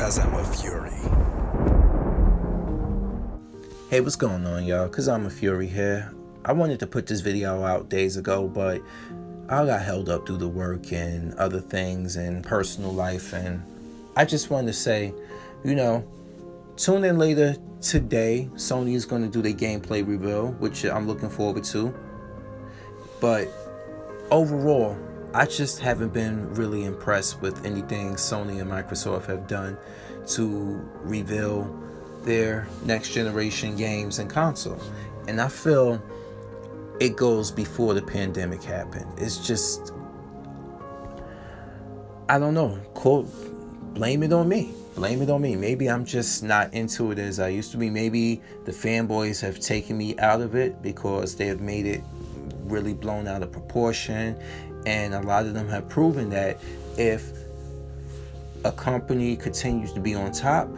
'Cause I'm a fury. Hey, what's going on, y'all? Cause I'm a Fury here. I wanted to put this video out days ago, but I got held up due to work and other things and personal life, and I just wanted to say, tune in later today. Sony is going to do their gameplay reveal, which I'm looking forward to. But overall, I just haven't been really impressed with anything Sony and Microsoft have done to reveal their next generation games and console. And I feel it goes before the pandemic happened. It's just, I don't know, blame it on me. Blame it on me. Maybe I'm just not into it as I used to be. Maybe the fanboys have taken me out of it because they have made it really blown out of proportion. And a lot of them have proven that if a company continues to be on top,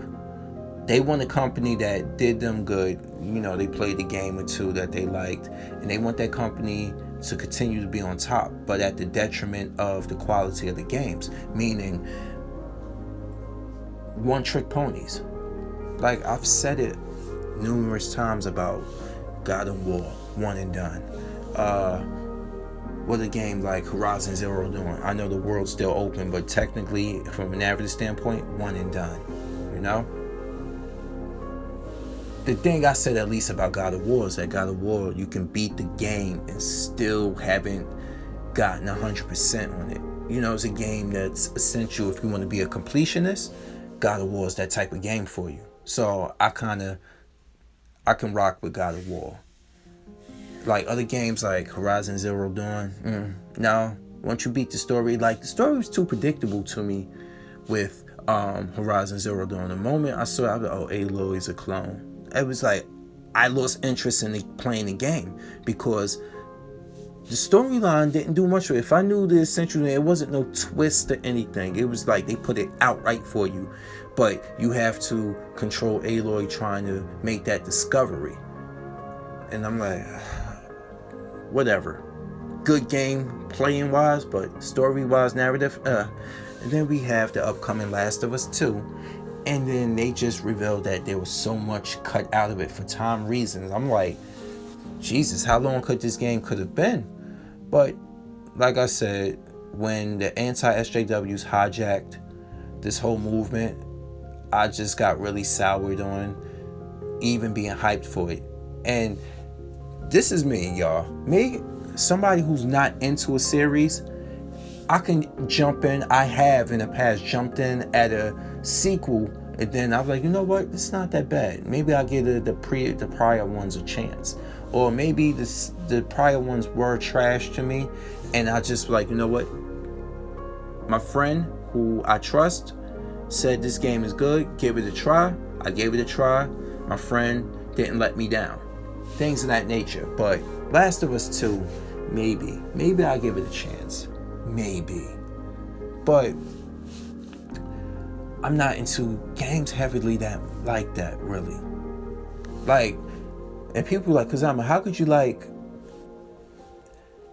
they want a company that did them good. They played a game or two that they liked, and they want that company to continue to be on top, but at the detriment of the quality of the games, meaning one-trick ponies. Like I've said it numerous times about God of War, one and done. What a game like Horizon Zero doing. I know the world's still open, but technically, from a narrative standpoint, one and done. The thing I said at least about God of War is that God of War, you can beat the game and still haven't gotten 100% on it. It's a game that's essential if you want to be a completionist. God of War is that type of game for you. So I can rock with God of War. Like other games like Horizon Zero Dawn, no. Once you beat the story, the story was too predictable to me with Horizon Zero Dawn. The moment I saw it, I was like, oh, Aloy's a clone. It was like I lost interest in playing the game because the storyline didn't do much. If I knew the essential, there wasn't no twist or anything. It was like they put it outright for you, but you have to control Aloy trying to make that discovery. And I'm like, whatever. Good game playing wise, but story wise, narrative, And then we have the upcoming Last of Us 2. And then they just revealed that there was so much cut out of it for time reasons. I'm like, Jesus, how long could this game could have been? But like I said, when the anti-SJWs hijacked this whole movement, I just got really soured on even being hyped for it. And this is me, y'all. Me, somebody who's not into a series, I can jump in. I have in the past jumped in at a sequel, and then I was like, you know what? It's not that bad. Maybe I'll give the prior ones a chance, or maybe the prior ones were trash to me, and I just like, you know what? My friend who I trust said this game is good. Give it a try. I gave it a try. My friend didn't let me down. Things of that nature. But Last of Us 2, maybe I'll give it a chance. Maybe. But I'm not into games heavily like that, really. And people like, how could you like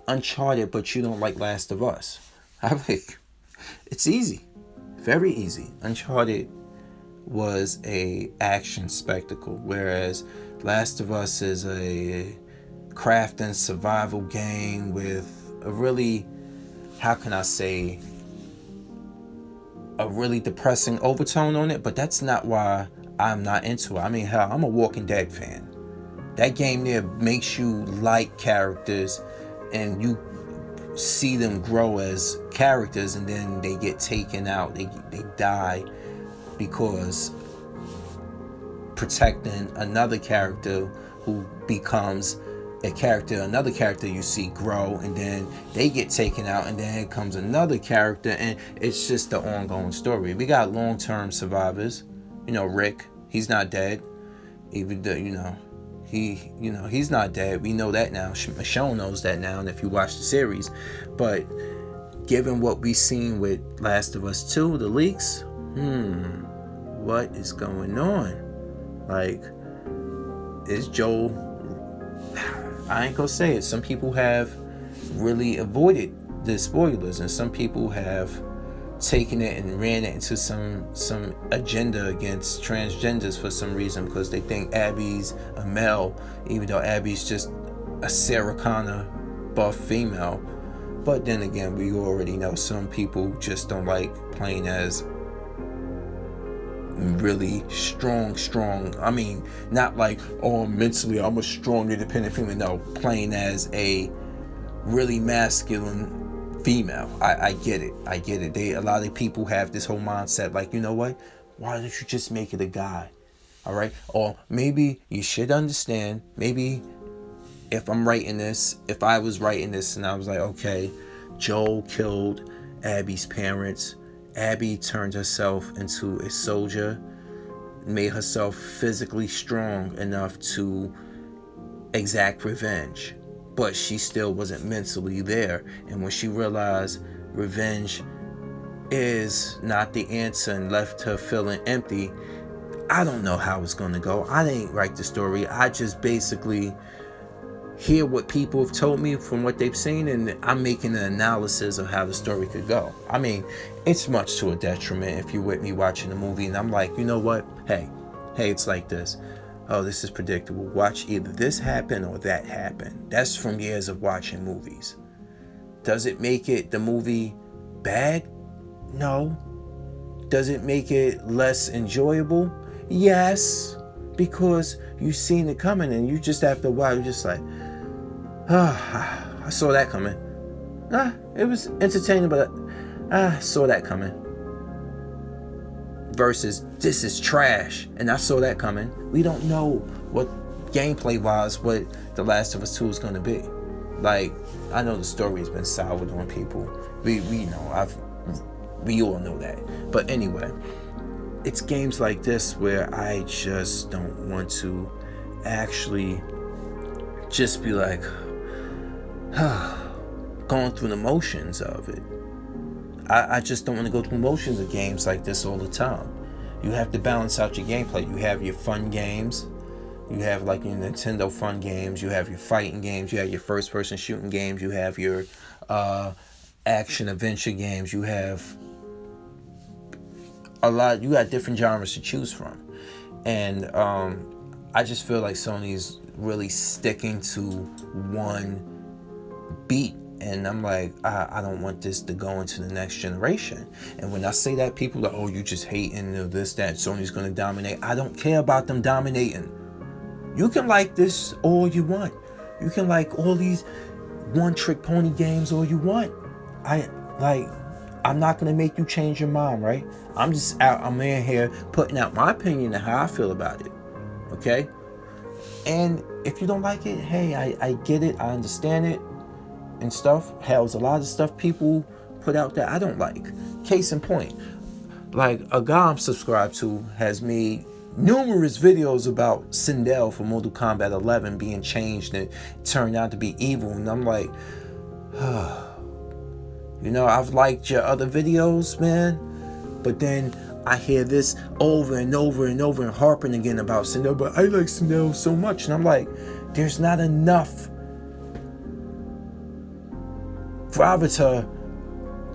Uncharted but you don't like Last of Us? I'm like, it's easy. Very easy. Uncharted was a action spectacle, whereas Last of Us is a craft and survival game with a really, how can I say, a really depressing overtone on it, but that's not why I'm not into it. I mean, hell, I'm a Walking Dead fan. That game there makes you like characters and you see them grow as characters, and then they get taken out, they die because protecting another character who becomes a character, another character you see grow, and then they get taken out, and then it comes another character, and it's just the ongoing story. We got long-term survivors. Rick, he's not dead. Even though, he's not dead. We know that now. Michonne knows that now, and if you watch the series. But given what we've seen with Last of Us 2, the leaks, what is going on? Like, is Joel... I ain't gonna say it. Some people have really avoided the spoilers, and some people have taken it and ran it into some agenda against transgenders for some reason, because they think Abby's a male, even though Abby's just a Sarah Connor buff female. But then again, we already know some people just don't like playing as really strong. I mean, not like, oh, mentally I'm a strong independent female. No, playing as a really masculine female. I get it. A lot of people have this whole mindset like, you know what? Why don't you just make it a guy? All right? Or maybe you should understand, maybe if I was writing this and I was like, okay, Joel killed Abby's parents. Abby turned herself into a soldier, made herself physically strong enough to exact revenge, but she still wasn't mentally there. And when she realized revenge is not the answer and left her feeling empty, I don't know how it's going to go. I didn't write the story. I just basically hear what people have told me from what they've seen, and I'm making an analysis of how the story could go. I mean, it's much to a detriment if you're with me watching the movie and I'm like, you know what? Hey, it's like this. Oh, this is predictable. Watch either this happen or that happen. That's from years of watching movies. Does it make the movie bad? No. Does it make it less enjoyable? Yes. Because you've seen it coming, and you just, after a while, you're just like, I saw that coming. It was entertaining, but I saw that coming. Versus, this is trash, and I saw that coming. We don't know what gameplay-wise what The Last of Us 2 is going to be. Like, I know the story has been soured on people. We know. We all know that. But anyway, it's games like this where I just don't want to actually just be like, going through the motions of it. I just don't want to go through motions of games like this all the time. You have to balance out your gameplay. You have your fun games. You have like your Nintendo fun games. You have your fighting games. You have your first person shooting games. You have your action adventure games. You have you got different genres to choose from. And I just feel like Sony's really sticking to one beat, and I'm like, I don't want this to go into the next generation. And when I say that, people are, oh, you just hating this, that Sony's gonna dominate. I don't care about them dominating. You can like this all you want. You can like all these one-trick pony games all you want. I'm not gonna make you change your mind, right? I'm in here putting out my opinion of how I feel about it. Okay? And if you don't like it, hey, I get it, I understand it and stuff. Hell, there's a lot of stuff people put out that I don't like. Case in point, like a guy I'm subscribed to has made numerous videos about Sindel from Mortal Kombat 11 being changed and turned out to be evil, and I'm like, you know, I've liked your other videos, man, but then I hear this over and over and over and harping again about Sindel, but I like Sindel so much, and I'm like, there's not enough gravita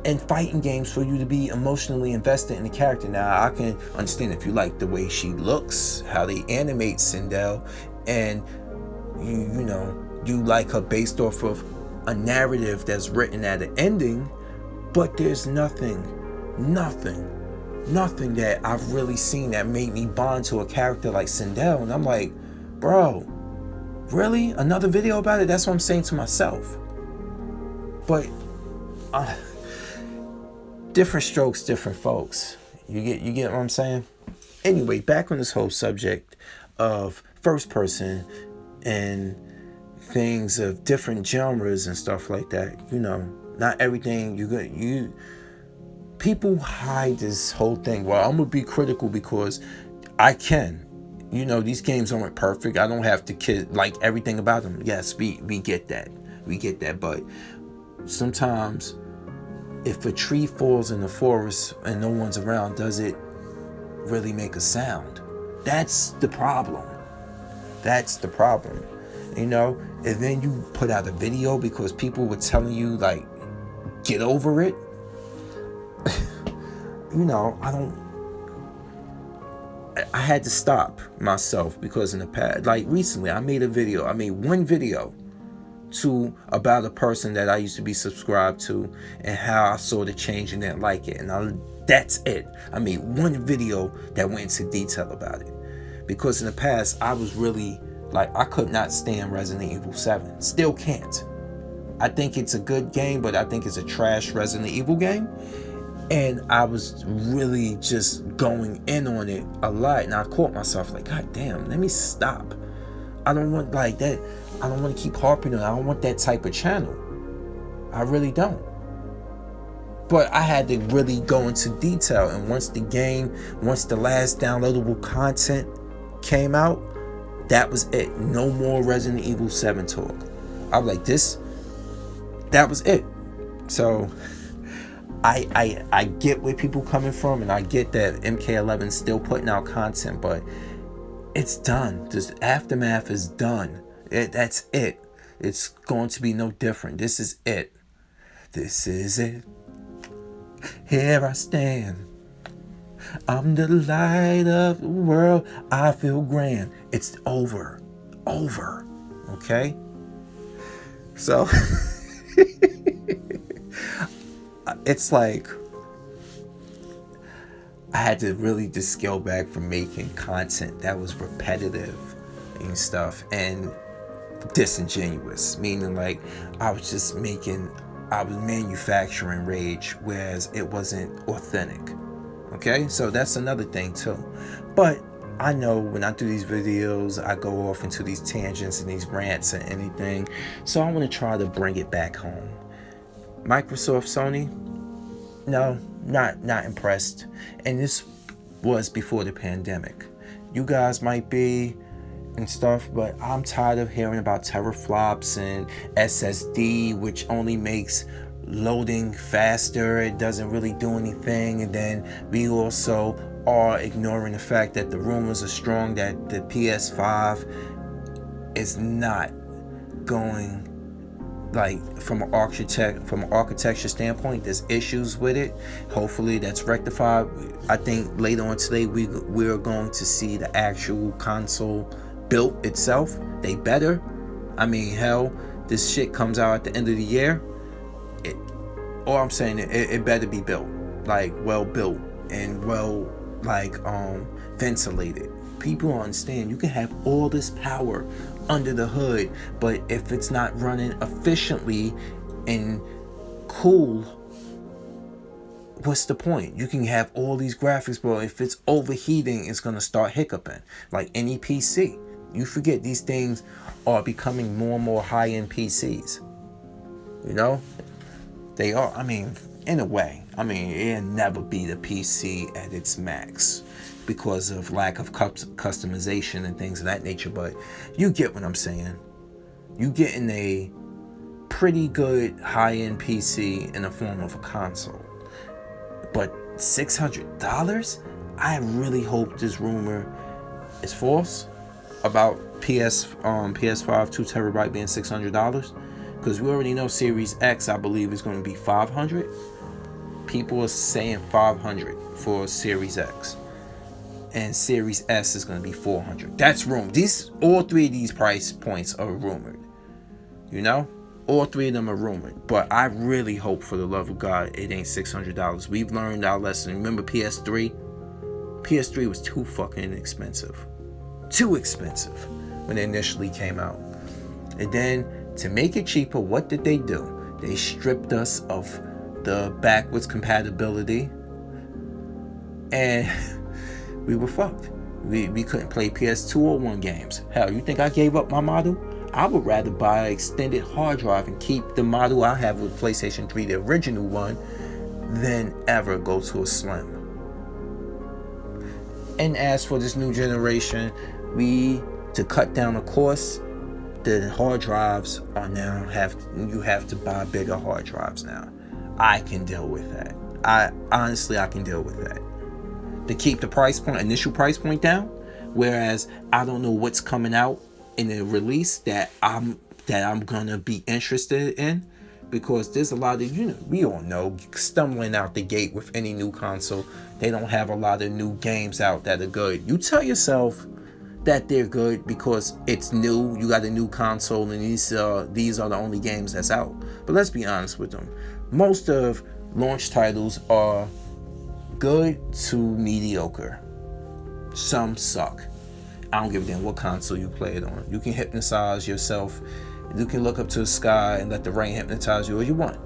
and fighting games for you to be emotionally invested in the character. Now, I can understand if you like the way she looks, how they animate Sindel, and you like her based off of a narrative that's written at an ending, but there's nothing that I've really seen that made me bond to a character like Sindel. And I'm like, bro, really? Another video about it? That's what I'm saying to myself. But different strokes, different folks. You get what I'm saying? Anyway, back on this whole subject of first person and things of different genres and stuff like that. You know, not everything people hide this whole thing. Well, I'm gonna be critical because I can. You know, these games aren't perfect. I don't have to like everything about them. Yes, we get that. We get that, but sometimes if a tree falls in the forest and no one's around, does it really make a sound? That's the problem. You know, and then you put out a video because people were telling you, like, get over it. I had to stop myself because in the past, like recently, I made one video about a person that I used to be subscribed to and how I saw the change and didn't like it. And that's it. I made one video that went into detail about it. Because in the past, I was really, like, I could not stand Resident Evil 7. Still can't. I think it's a good game, but I think it's a trash Resident Evil game. And I was really just going in on it a lot. And I caught myself like, God damn, let me stop. I don't want like that. I don't want to keep harping on it. I don't want that type of channel. I really don't. But I had to really go into detail. And once the last downloadable content came out, that was it. No more Resident Evil 7 talk. I was like, that was it. So I get where people coming from, and I get that MK11 still putting out content, but it's done. This Aftermath is done. That's it. It's going to be no different. This is it. This is it. Here I stand. I'm the light of the world. I feel grand. It's over. Okay? So it's like I had to really just scale back from making content that was repetitive and stuff and disingenuous, meaning like I was manufacturing rage, whereas it wasn't authentic. Okay, so that's another thing too. But I know when I do these videos, I go off into these tangents and these rants and anything, so I want to try to bring it back home. Microsoft, Sony, no, not impressed. And this was before the pandemic. You guys might be and stuff, but I'm tired of hearing about teraflops and SSD, which only makes loading faster. It doesn't really do anything. And then we also are ignoring the fact that the rumors are strong that the PS5 is not going, like, from an architecture standpoint, there's issues with it. Hopefully that's rectified. I think later on today we're going to see the actual console built itself. They better. I mean, hell, this shit comes out at the end of the year. It better be built, like well built and well, like, ventilated. People don't understand. You can have all this power under the hood, but if it's not running efficiently and cool, what's the point? You can have all these graphics, but if it's overheating, it's gonna start hiccuping, like any PC. You forget these things are becoming more and more high-end PCs. You know, they are. I mean, in a way, it'll never be the PC at its max because of lack of customization and things of that nature, but you get what I'm saying. You getting a pretty good high-end PC in the form of a console, but $600? I really hope this rumor is false about PS5 2TB being $600, because we already know Series X, I believe, is going to be $500. People are saying $500 for Series X, and Series S is going to be $400. That's rumored. All three of these price points are rumored. You know, all three of them are rumored. But I really hope, for the love of God, it ain't $600. We've learned our lesson. Remember PS3? PS3 was too fucking expensive. Too expensive when it initially came out. And then to make it cheaper, what did they do? They stripped us of the backwards compatibility, and we were fucked. We couldn't play PS2 or 1 games. Hell, you think I gave up my model? I would rather buy an extended hard drive and keep the model I have with PlayStation 3, the original one, than ever go to a Slim. And as for this new generation, to cut down the cost, the hard drives are now you have to buy bigger hard drives now. I can deal with that. I can deal with that. To keep the initial price point down, whereas I don't know what's coming out in the release that I'm gonna be interested in, because there's a lot of, we all know, stumbling out the gate with any new console, they don't have a lot of new games out that are good. You tell yourself that they're good because it's new, you got a new console, and these are the only games that's out. But let's be honest with them. Most of launch titles are good to mediocre. Some suck. I don't give a damn what console you play it on. You can hypnotize yourself. You can look up to the sky and let the rain hypnotize you all you want.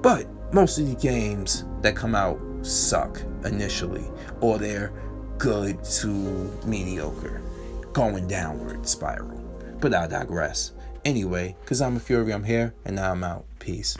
But most of the games that come out suck initially, or they're good to mediocre, going downward spiral. But I digress. Anyway, because I'm a Fury, I'm here, and now I'm out. Peace.